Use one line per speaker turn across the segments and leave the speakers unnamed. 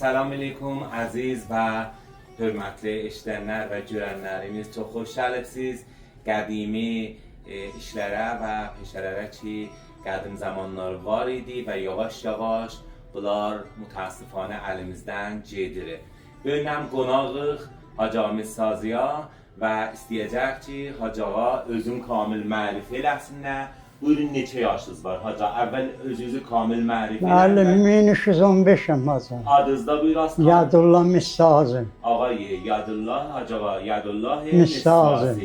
Salam aleykum əziz və hörmətli eşidənlər və görənlərimiz. Çox xoş gəlibsiz qədimi işlərə və peşələrə ki, qədim zamanlar var idi və yavaş-yavaş bunlar mütəəssifanə əlimizdən gedir. Bugün qonağıq Hacı Amid Sazıya və istəyəcək ki, Hacı ağa özün kamil mərifə eləsinlər. Buyurun, neçə yaşınız var Hacı? Əvvəl özünüzü kamil mərifə
Müəllim, 1315-əm Hacı.
Adınızda buyurasınız.
Yadullah Missazı.
Ağay Yadullah, Hacı ağa Yadullah
Missazı.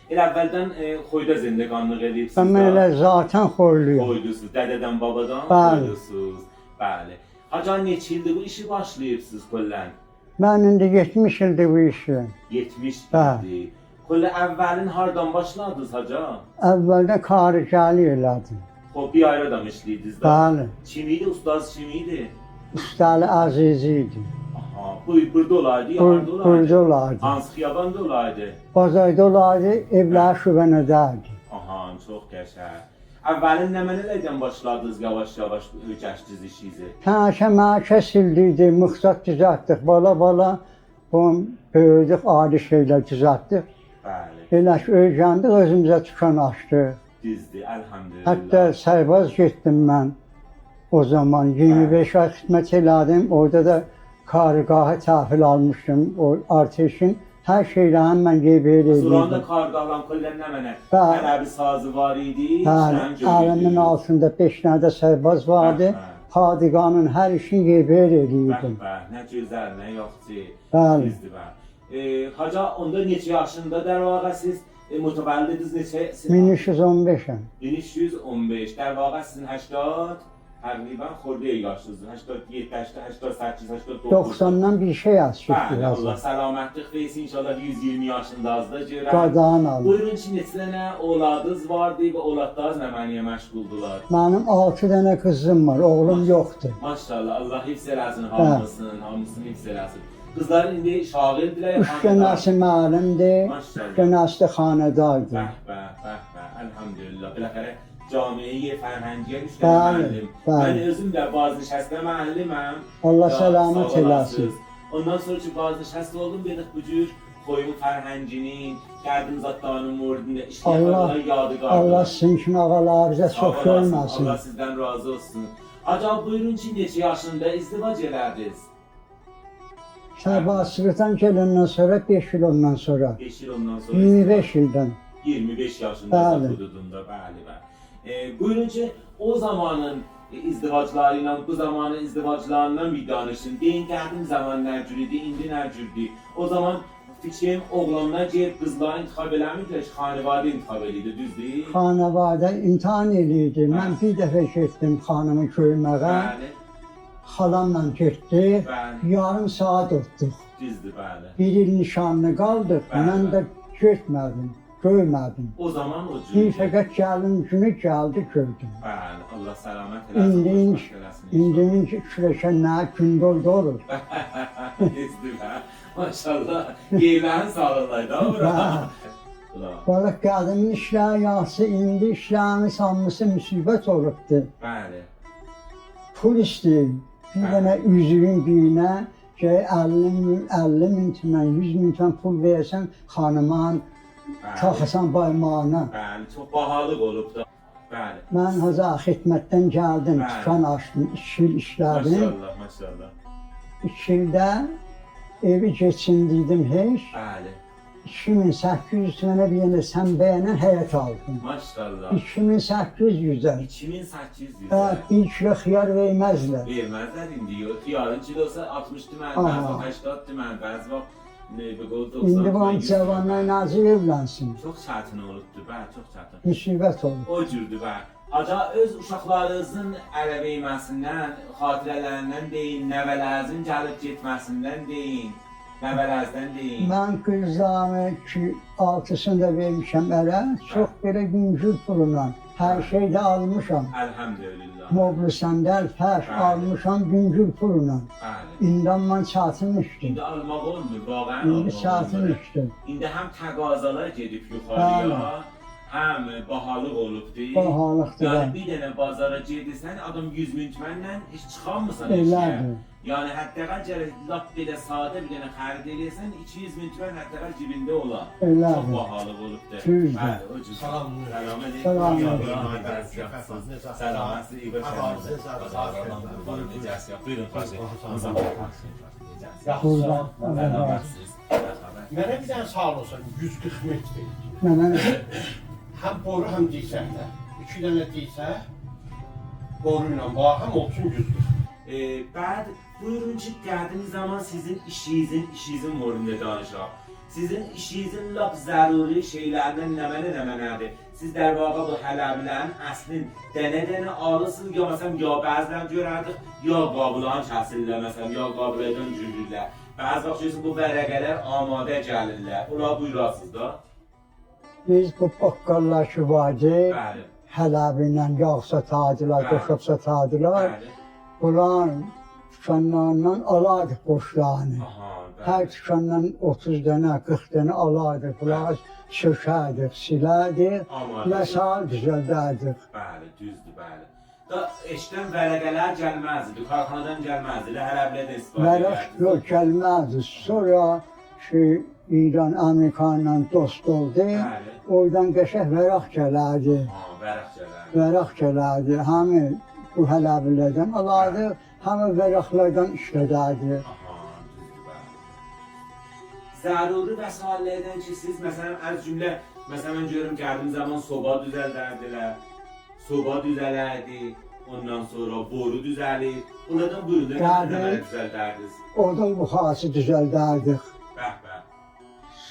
El əvvəldən xoyda zindəqanlıq edibsiniz.
Mən elə zaten xoyluyum.
Xoydusuz, dədədən, babadan
Bəli.
xoydusuz. Bəli. Hacı ağa, neçə ildir bu işi başlayıbsınız kollən?
Mən indi 70 ildir bu işi.
70
Bəli.
ildir. Kollən əvvəlin hardan başladınız Hacı ağa?
Əvvəldə karicəli elədim.
O bir ayrı adam işləyirdiniz də.
Bəli.
Kim idi, ustaz kim idi?
Ustalı Azizi idi.
Aha, burada olaydı, ya harda olaydı?
Burada olardı.
Hansı xiyabanda olaydı?
Bazayda olardı, evlər şübənədərdi.
Aha, çox qəşəng. Əvvəlin nə mənələrdən başladınız yavaş-yavaş öyrəşdiniz işinizi?
Tənşə məşə sildiydi, mıxsat düzəltdik, bala-bala. Böyüdük, adi şeylər düzəltdik.
Bəli.
Elə ki, öyrəndik, özümüzə tükan açdıq.
Düzdür, əlhamdülillah.
Hətta sərbaz getdim mən o zaman. 25 ay xidmət elədim. Orada da kargahı təhvil almışdım. O arteşin hər şeylərini mən qeyd edirdim.
Suranda kargahlan kollən nə mənə?
Bəli.
Ərəbi sazı var idi.
Bəli, əlimin altında 5 dənə də sərbaz vardı. Padiqanın hər işini qeyd edirdim.
Nə gözəl, nə yoxçu.
Bəli.
Düzdür, bəli. Hacı, onda neçə yaşında der vaqa siz mütəvəllidiniz neçə?
1315-əm.
1315. Der vaqa sizin 80 təqribən xordiyə yaşınızdır. 87, 88, 89.
90-dan bir şey az çıxdı.
Bəli, Allah səlamətlik versin. İnşallah 120 yaşındazdır görək.
Qadağan aldım.
Buyurun ki, neçə dənə oğladınız vardı və oğladlarınız nə məniyə məşğuldular?
Mənim 6 dənə qızım var, oğlum yoxdur.
Maşallah, Allah hifz eləsin hamısını hifz eləsin. Qızların indi şagirdirlər.
3 dənəsi müəllimdir, 3 dənəsi də xanədardır.
Bəh, əlhamdülillah. Biləxərə camiyə, fərhəngiyə 3 dənə müəllim. Mən özüm də bazı nişəstə müəlliməm.
Allah səlamət eləsin.
Ondan sonra ki, bazı nişəstə oldum, dedik bu cür xoyun fərhənginin, qədim zatlarının mordində işləyənlərə yadigardır.
Allah sizin üçün ağalarınıza çox görməsin.
Allah sizdən razı olsun. Acaba buyurun ki, neçə yaşında izdivac elədiniz?
Şəhbazçılıqdan gələndən sonra 5 il ondan sonra.
5 il ondan sonra
25 ildən.
25 yaşında hududunda, bəli. Buyurun ki, o zamanın izdivacları ilə bu zamanın izdivaclarından bir danışın. Deyin qədim zaman nə cür idi, indi nə cürdür? O zaman fikrim oğlanlar gəlib qızları intiqab eləmirdilər ki, xanivadə intiqab eləyirdi, düzdür?
Xanivadə imtahan eləyirdi. Mən bir dəfə getdim xanımı görməyə.
Bəli.
Xalamla getdik, yarım saat otduq.
Düzdür, bəli.
Bir il nişanlı qaldıq, mən də getmədim, görmədim.
O zaman o cür.
Bir fəqət gəlim günü gəldi, gördüm.
Bəli, Allah səlamət eləsin.
İndi küləşənlər gündolda olur.
Düzdür, maşallah. Yerlərin sağlıqlar da ora.
Balıq qədimin işləri yaxşı, indi işlərimiz hamısı müsibət olubdur.
Bəli.
Pul istəyir. Bir dənə üzüyün birinə ki, 50 min tümən, 100 min tümən pul versən xanıman, taxasan baymağına.
Bəli, çox bahalıq olub da. Bəli.
Mən hazır xidmətdən gəldim, tükan açdım, 2 il işlədim.
Maşallah.
2 ildə evi geçindiydim heç.
Bəli.
2800 tümənə bir yenə sən bəyənən həyat aldım.
Maşallah.
2800-ə.
2800-ə.
1 kilo xiyar verməzlər.
Verməzlər indi yox. Xiyarın kilosu 60 tümən, bəzi 80 tümən, bəzi vaxt
İndi bu cavanlar nazir evlənsin.
Çox çətin olubdur, bəli, çox çətin.
Müsibət olub.
O cürdür, bəli. Acaba öz uşaqlarınızın ərə verməsindən, xatirələrindən deyin, nəvələrinizin gəlib getməsindən deyin, nəvələrinizdən deyin.
Mən qızlarımı ki, 6'sını da vermişəm ərə, çox belə güncül pulundan. Hər şey də almışam.
Əlhamdülillah.
Moblu səndəl, fərş almışam güncül pulundan. İndi mən çatılmışdım.
İndi almaq olmur, vaqəən
İndi çatılmışdım.
İndi həm təqazalar gedib yuxarıya, həm bahalıq olubdur.
Bahalıqdır.
Yəni bir dənə bazara gedirsən, adam 100 min tümənlə heç çıxamırsan eşiyə. Yani hətta gələk lap belə sadə bir dənə xərid eləyəsən 200 min tümən hətta cibində olan.
Elə.
Çox bahalı olubdur.
Düzdür.
Bəli, o cür.
Salam.
Salam.
Salam.
Selamat, iyi başarılar. Bazardan qurban necəsiz? Buyurun, xoş
Qurban.
Səlamatsınız.
Mənə bir dənə sağ olsun, 140 metr.
Mənə
Həm boru, həm diysəkdə. 2 dənə diysə, boru ilə bağ, həm olsun 140.
Bəd, buyurun ki, gəldiyiniz zaman sizin işinizin morunda danışaq. Sizin işinizin lap zəruri şeylərindən nəmənədir. Siz der vaqa bu hələbilərin əslin dənə alırsınız, ya məsələn, ya bəzilən görərdik, ya qabılan kəsirlər, məsələn, ya qabıladan cürürlər. Bəzi vaxt bu vərəqələr amadə gəlirlər. Ola buyurasınız da.
biz bu baqqallar ki vardı,
Bəli,
hələbi ilə yağ satardılar,
Bəli.
qoşub satardılar.
bəli.
Bunlar dükanlarından alardı qoşlarını.
Aha,
Hər
bəli.
dükandan 30 dənə, 40 dənə alardı. Bunlar sökərdik, silərdik
Amadə.
və sağ düzəldərdik.
Bəli, düzdür, bəli. Da eşdən vərəqələr gəlməzdi, karxanadan gəlməzdi, hələblədən istifadə
Vərəq
edərdiniz.
yox gəlməzdi. Sonra ki İran Amerikanla dost oldu.
Bəli.
Oradan qəşəng vəraq gələrdi.
Ha, vərəq gələr.
Vəraq gələrdi. Həmi bu hələbilərdən alardı, həmi vəraqlardan işlədərdi.
Aha, düzdür, bəli. Zəruri vəsaitlərdən ki, siz məsələn az cümlə, məsələn mən görürüm gəldiyim zaman soba düzəldərdilər, soba düzələrdi, ondan sonra boru düzəlir. Onlardan buyurun, nələr düzəldərdiniz?
Odun buxarısı düzəldərdik.
Bəh, bəh.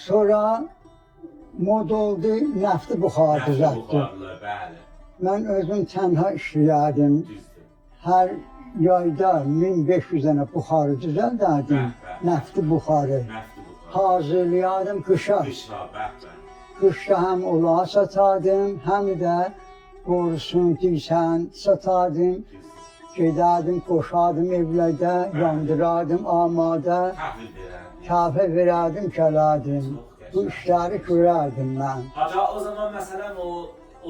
Sonra mod oldu, nəfti buxarı
Nəfti
düzəltdik.
buxarlar, bəli,
Mən özüm tənha işləyərdim.
düzdür.
Hər yayda 1500 dənə buxarı düzəldərdim.
Bəh, bəh.
Nəfti buxarı.
Nəfti buxar.
Hazırlayardım qışa.
Qışa, bəh, bəh.
Qışda həm olar satardım, həm də qorusun, dirsən satardım.
Düzdür.
Gedərdim, qoşardım evlərdə, yandırardım amadə.
Təhvil verərdi.
Kafə verərdim, gələrdim.
Çox
Bu
qəşəng.
işləri görərdim mən.
Hatta o zaman məsələn o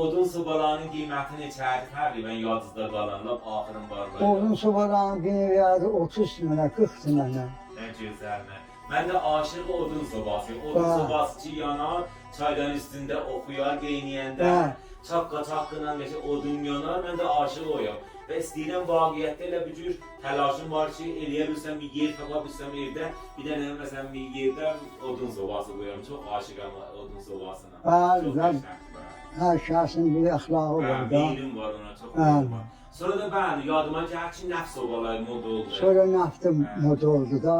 odun sobalarının qiyməti neçədir? Təqribən yadınızda qalan, lap axırın var.
Odun sobalarının biri verdi 30 dənə, 40 dənə.
Nə gözəl nə. Mən də aşiq odun sobasıyım. Odun
Hə.
sobası ki yanar, çaydan üstündə oxuyar qeyniyəndə,
Hə.
çaqqa-çaqqla qəşəng odun yanar, mən də aşiq oyam. Və istəyirəm vaqiətdə elə bir cür təlaşım var ki, eləyə bilsəm bir yer tapa bilsəm evdə, bir dənə məsələn bir yerdə odun sobası qoyuram. Çox aşiqam odun sobasına.
Bəli,
Çox
bəli.
qəşəngdir.
Hər şəxsin bir əxlaqı var da.
Meylim var ona, çox
Hə.
meylim var. Sonra da bəli, yadıma gəlir ki, nəfs sobaları mod oldu.
Sonra nəfti mod oldu da.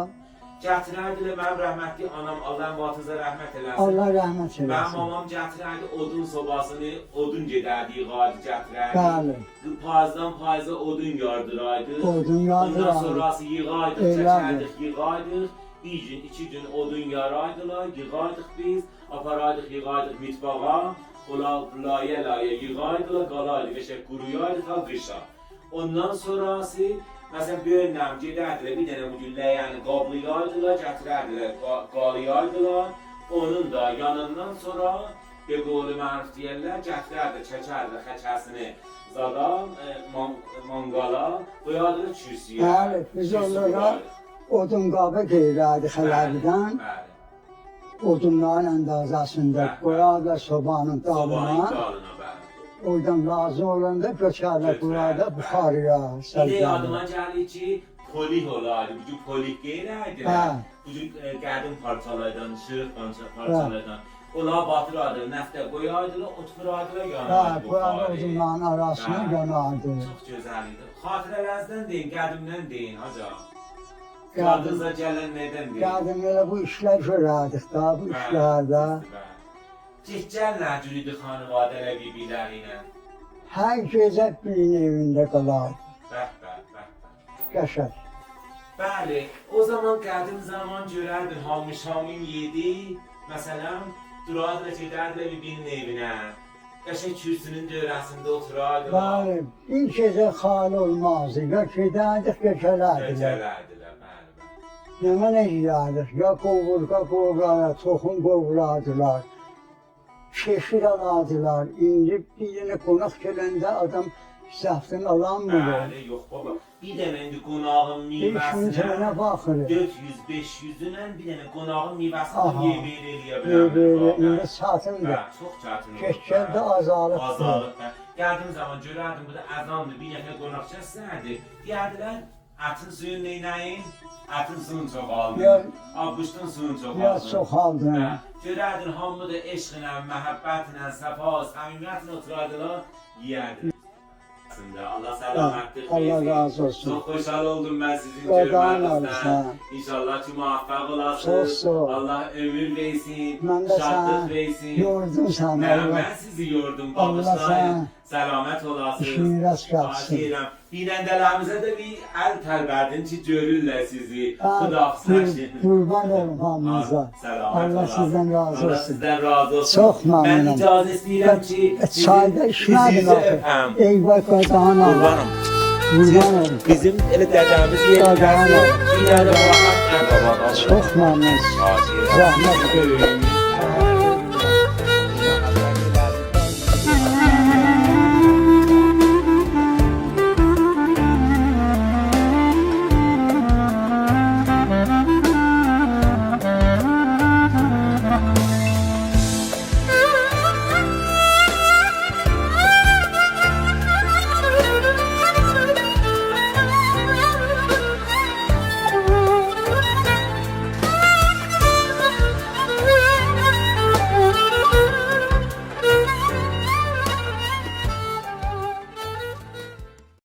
Gətirərdilər mənim rəhmətli anam, Allah vətizə rəhmət eləsin.
Allah rəhmət
Mənim
eləsin.
mamam gətirərdi odun sobasını, odun gedərdi, yığardı, gətirərdi.
Bəli.
Payızdan payıza odun yardıraydı.
Odun
Ondan
yardıraydı.
sonrası yığaydıq,
Elədir.
çəkərdik, yığaydıq. Bir gün, 2 gün odun yaraydılar, yığaydıq biz, aparaydıq, yığaydıq mitbağa. Ola layə yığaydılar, qalaydı, qəşəng quruyaydı ta qışa. Ondan sonrası məsələn böyünəm gedərdilər, bir dənə bu gün ləyəni qablayaydılar, gətirərdilər, qalayaydılar. Onun da yanından sonra bir qolu məruf deyərlər, gətirərdi, çəkərdi xəkəsini zadan, manqala, qoyardılar kürsüyə.
Bəli, biz onlara odun qabı deyirərdi xələbidən.
Bəli.
Odunların əndazəsində
Bəli.
qoyarlar sobanın
Sobanın
dalına.
dalına, bəli.
Oradan lazım olanda götürərlər burada buxarıya,
Bir də
səlgəyə.
yadıma gəlir ki, polik olardı, bu cür polik qeyrəydilər.
Hə.
Bu cür qədim parçalardan, şırıq parçalardan. Onlar batırardı, nəftə qoyardılar, oturardılar,
Hə,
yanardı
qoyarlar
buxarı.
odunların arasına
Bəli.
yanardı.
Çox gözəl idi. Xatirələrinizdən deyin, qədimdən deyin, hacı.
Qədim-
Yadınıza gələn nədən deyin?
Gəldim elə bu işlər görərdik da, bu işlərdə.
Keçərlər cürüdü xanıvadələ bibiləri ilə.
Hər gecə birinin evində qalardı.
Bəh, bəh, bəh, bəh.
Qəşəng.
Bəli, o zaman qədim zaman görərdin, hamı şamim yedi, məsələn, durardılar, gedərdilər bibinin evinə. Qəşəng kürsünün dövrəsində oturardılar.
Bəli, bir gecə xali olmazdı. Ya gedərdik, ya gələrdilər.
Gecələrdilər, bəli, bəli.
Nə mənə yiyərdik, ya qovurqa qovurlar, toxum qovurardılar. Keşir alardılar. İndi bir dənə qonaq gələndə adam zəftini alanmır.
Bəli, yox baba. bir dənə indi qonağın
5 gün
meyvəsinə
sonra baxırıq.
400-500-lə bir dənə qonağın meyvəsini
Aha.
yeməyə eləyə
Böyle
bilərik.
indi çatındır.
Hə, çox çətin olur.
Keçkəldə azalıb.
Azalıb. Hə. Gəldiyim zaman görərdim, bu da əzandır, bir nəfər qonaq gəlsənədir. Deyərdilər, ətin suyun neynəyin? Ətin suyunu çox aldın.
Yox.
Abquşdun suyunu çox aldın.
Biraz çox aldım.
Hə. Görərdin, hamı da eşqlə, məhəbbətlə, səfa, səmimiyyətlə oturardılar, yeyərdin. Allah səlamətdir.
Allah razı olsun.
Çox xoşhal oldum mən sizin
Qurban
görmənizdən.
olsun.
İnşallah ki, muvaffaq
Çox
olasınız.
sağ ol.
Allah ömür versin,
Mən də
şadlıq
sənə
versin.
yordum səni.
Mən sizi yordum,
Allah
bağışlayın.
sənə
Səlamət olasınız.
işini rast gəlsin.
Xahiş binəndələrimizə də bir əl tərbərdin ki, görürlər sizi. Xudafizləşin.
Qurban olum hamınıza. Allah sizdən razı
Allah
olsun.
sizdən razı olsun.
Çox məmnunum.
Mən icazə istəyirəm ki,
Çayda içmədim
sizi
axı.
öpəm.
Eyvah qazanam.
Qurbanım.
Qurban olum.
Bizim elə dədəmiz
Qazanam.
yerləşdir. Dünyada baxan ən babadan.
Çox məmnunuz. Zəhmət
Zəhmət